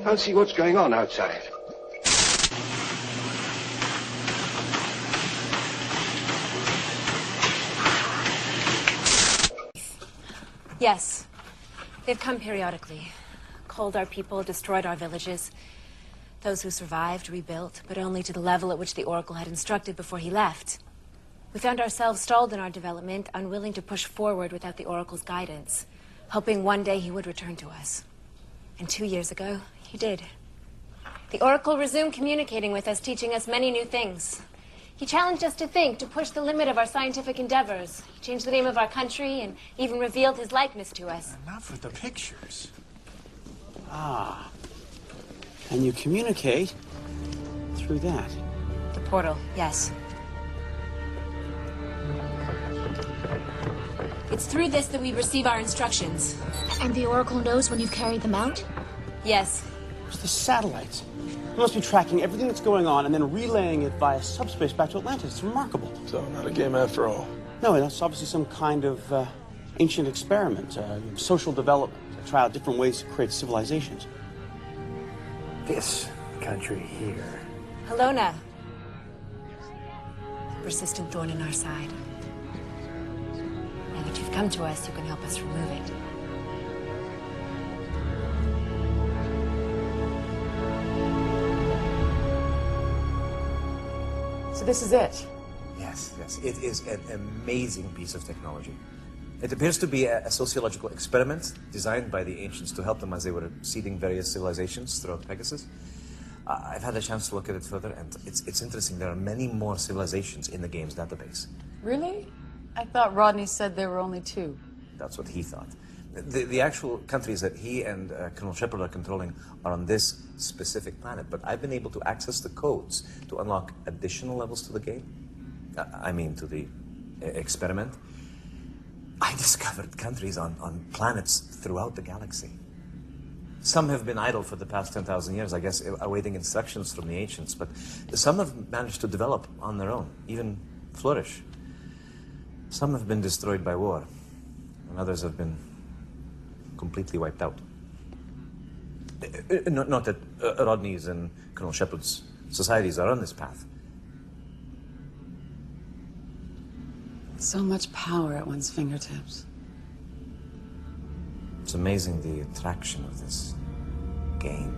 I'll see what's going on outside. Yes. They've come periodically. Culled our people, destroyed our villages. Those who survived rebuilt, but only to the level at which the Oracle had instructed before he left. We found ourselves stalled in our development, unwilling to push forward without the Oracle's guidance, hoping one day he would return to us. And 2 years ago, he did. The Oracle resumed communicating with us, teaching us many new things. He challenged us to think, to push the limit of our scientific endeavors. He changed the name of our country and even revealed his likeness to us. Enough with the pictures. Ah. And you communicate through that. The portal, yes. It's through this that we receive our instructions. And the Oracle knows when you've carried them out? Yes. It's the satellites. You must be tracking everything that's going on and then relaying it via subspace back to Atlantis. It's remarkable. So, not a game after all. No, it's obviously some kind of ancient experiment, social development, to try out different ways to create civilizations. This country here. Helona. A persistent thorn in our side. Now that you've come to us, you can help us remove it. So this is it? Yes. It is an amazing piece of technology. It appears to be a sociological experiment designed by the ancients to help them as they were seeding various civilizations throughout Pegasus. I've had a chance to look at it further, and it's interesting. There are many more civilizations in the game's database. Really? I thought Rodney said there were only 2. That's what he thought. The actual countries that he and Colonel Shepard are controlling are on this specific planet, but I've been able to access the codes to unlock additional levels to the game. I mean, to the experiment. I discovered countries on planets throughout the galaxy. Some have been idle for the past 10,000 years, I guess, awaiting instructions from the ancients, but some have managed to develop on their own, even flourish. Some have been destroyed by war, and others have been completely wiped out. Not that Rodney's and Colonel Shepard's societies are on this path. So much power at one's fingertips. It's amazing the attraction of this game.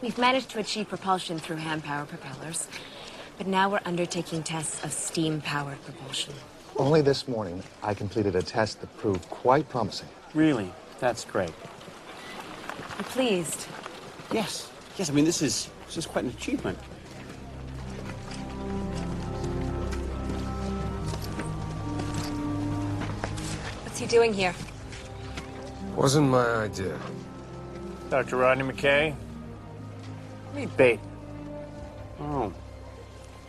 We've managed to achieve propulsion through hand-powered propellers, but now we're undertaking tests of steam-powered propulsion. Only this morning, I completed a test that proved quite promising. Really? That's great. I'm pleased. Yes. Yes, I mean, this is quite an achievement. What's he doing here? Wasn't my idea. Dr. Rodney McKay. Meet Bate. Oh.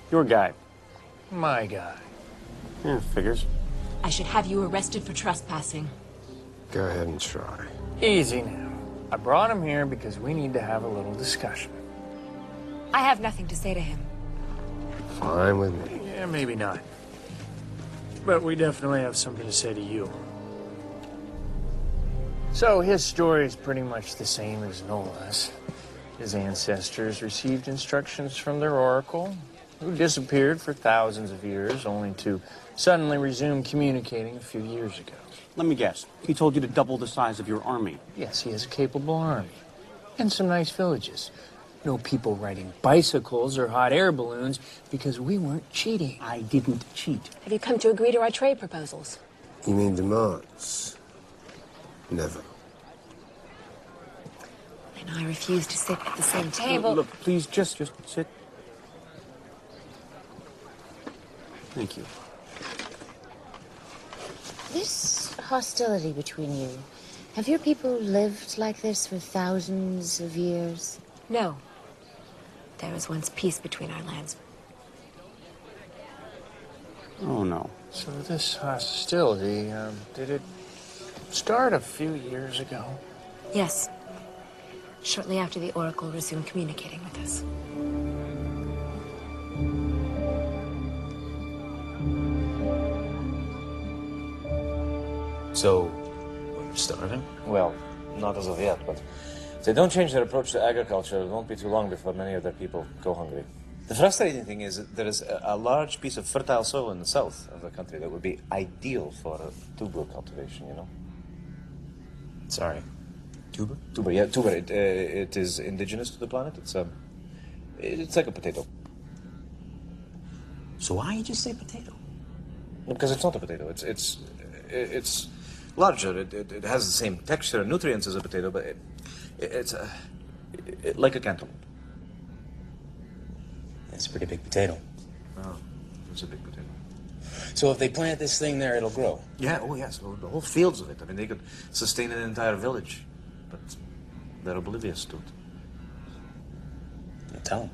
Your guy. My guy. Yeah, figures. I should have you arrested for trespassing. Go ahead and try. Easy now. I brought him here because we need to have a little discussion. I have nothing to say to him. Fine with me. Yeah, maybe not. But we definitely have something to say to you. So his story is pretty much the same as Nola's. His ancestors received instructions from their oracle, who disappeared for thousands of years, only to suddenly resume communicating a few years ago. Let me guess. He told you to double the size of your army. Yes, he has a capable army. And some nice villages. No people riding bicycles or hot air balloons because we weren't cheating. I didn't cheat. Have you come to agree to our trade proposals? You mean demands? Never. And I refuse to sit at the same table. Look, please, just sit. Thank you. This hostility between you, have your people lived like this for thousands of years? No. There was once peace between our lands. Oh, no. So this hostility, did it start a few years ago? Yes. Shortly after the Oracle resumed communicating with us. So, we're starving? Well, not as of yet, but if they don't change their approach to agriculture, it won't be too long before many of their people go hungry. The frustrating thing is that there is a large piece of fertile soil in the south of the country that would be ideal for tuber cultivation, you know? Sorry. Tuber? Tuber, yeah, tuber. It is indigenous to the planet. It's like a potato. So why you just say potato? Because it's not a potato. It's larger. It has the same texture and nutrients as a potato, but it's like a cantaloupe. It's a pretty big potato. Oh, it's a big potato. So if they plant this thing there, it'll grow? Yeah, oh yes, the whole fields of it. I mean, they could sustain an entire village, but they're oblivious to it. Well, tell them.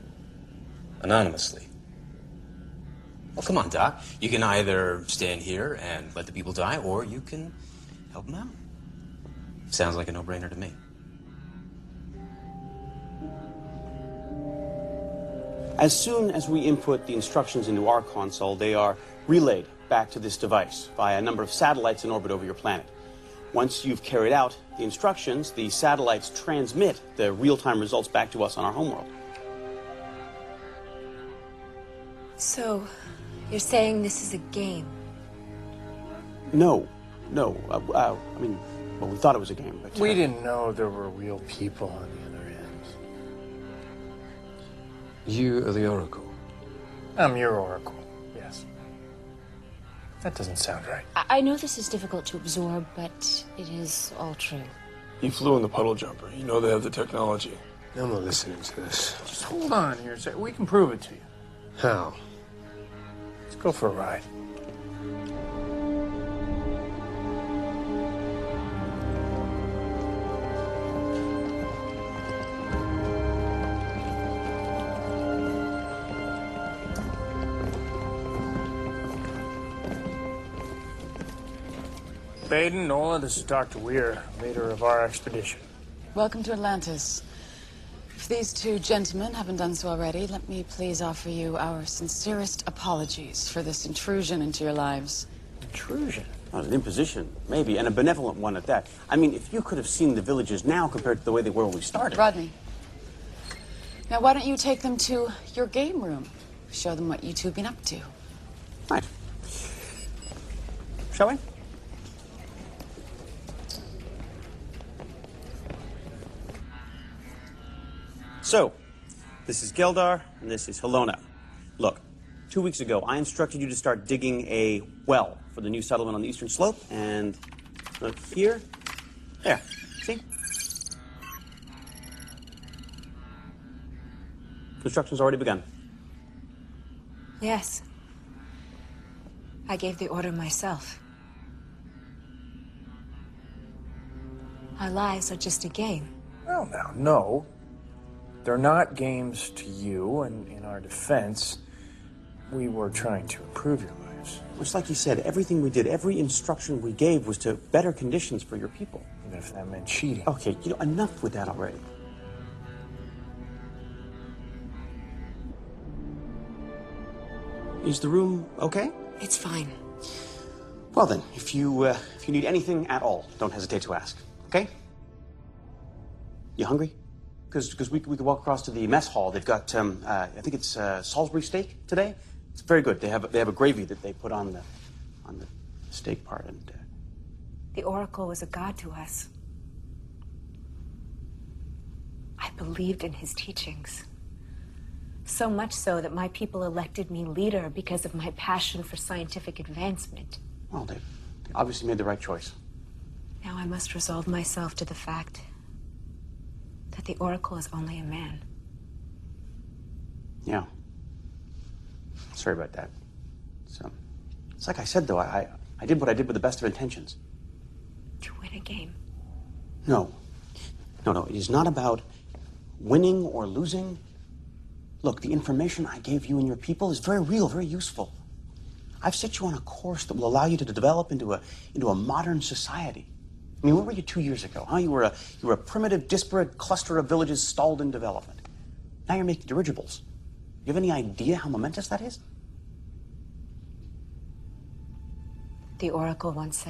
Anonymously. Well, come on, Doc. You can either stand here and let the people die, or you can help them out. Sounds like a no-brainer to me. As soon as we input the instructions into our console, they are relayed back to this device via a number of satellites in orbit over your planet. Once you've carried out the instructions, the satellites transmit the real-time results back to us on our homeworld. So, you're saying this is a game? No. I mean, well, we thought it was a game, but... We didn't know there were real people on the other end. You are the Oracle. I'm your Oracle, yes. That doesn't sound right. I know this is difficult to absorb, but it is all true. You flew in the puddle jumper. You know they have the technology. I'm not listening to this. Just hold on here a second. We can prove it to you. How? Let's go for a ride. Baden, Nola, this is Dr. Weir, leader of our expedition. Welcome to Atlantis. If these two gentlemen haven't done so already, let me please offer you our sincerest apologies for this intrusion into your lives. Intrusion? Not an imposition, maybe, and a benevolent one at that. I mean, if you could have seen the villages now compared to the way they were when we started. Rodney. Now, why don't you take them to your game room? Show them what you two have been up to. Right. Shall we? So, this is Geldar, and this is Helona. Look, 2 weeks ago, I instructed you to start digging a well for the new settlement on the eastern slope, and look here. There, see? Construction's already begun. Yes. I gave the order myself. Our lives are just a game. Well, now, no. They're not games to you, and in our defense, we were trying to improve your lives. It's like you said, everything we did, every instruction we gave was to better conditions for your people. Even if that meant cheating. Okay, enough with that already. Is the room okay? It's fine. Well then, if you need anything at all, don't hesitate to ask, okay? You hungry? Because we could walk across to the mess hall. They've got, I think it's Salisbury steak today. It's very good. They have a gravy that they put on the steak part. And The Oracle was a god to us. I believed in his teachings. So much so that my people elected me leader because of my passion for scientific advancement. Well, they obviously made the right choice. Now I must resolve myself to the fact that the Oracle is only a man. Yeah. Sorry about that. It's like I said, though, I did what I did with the best of intentions. To win a game. No. It is not about winning or losing. Look, the information I gave you and your people is very real, very useful. I've set you on a course that will allow you to develop into a modern society. I mean, where were you 2 years ago? Huh? You were a primitive, disparate cluster of villages stalled in development. Now you're making dirigibles. You have any idea how momentous that is? The Oracle once said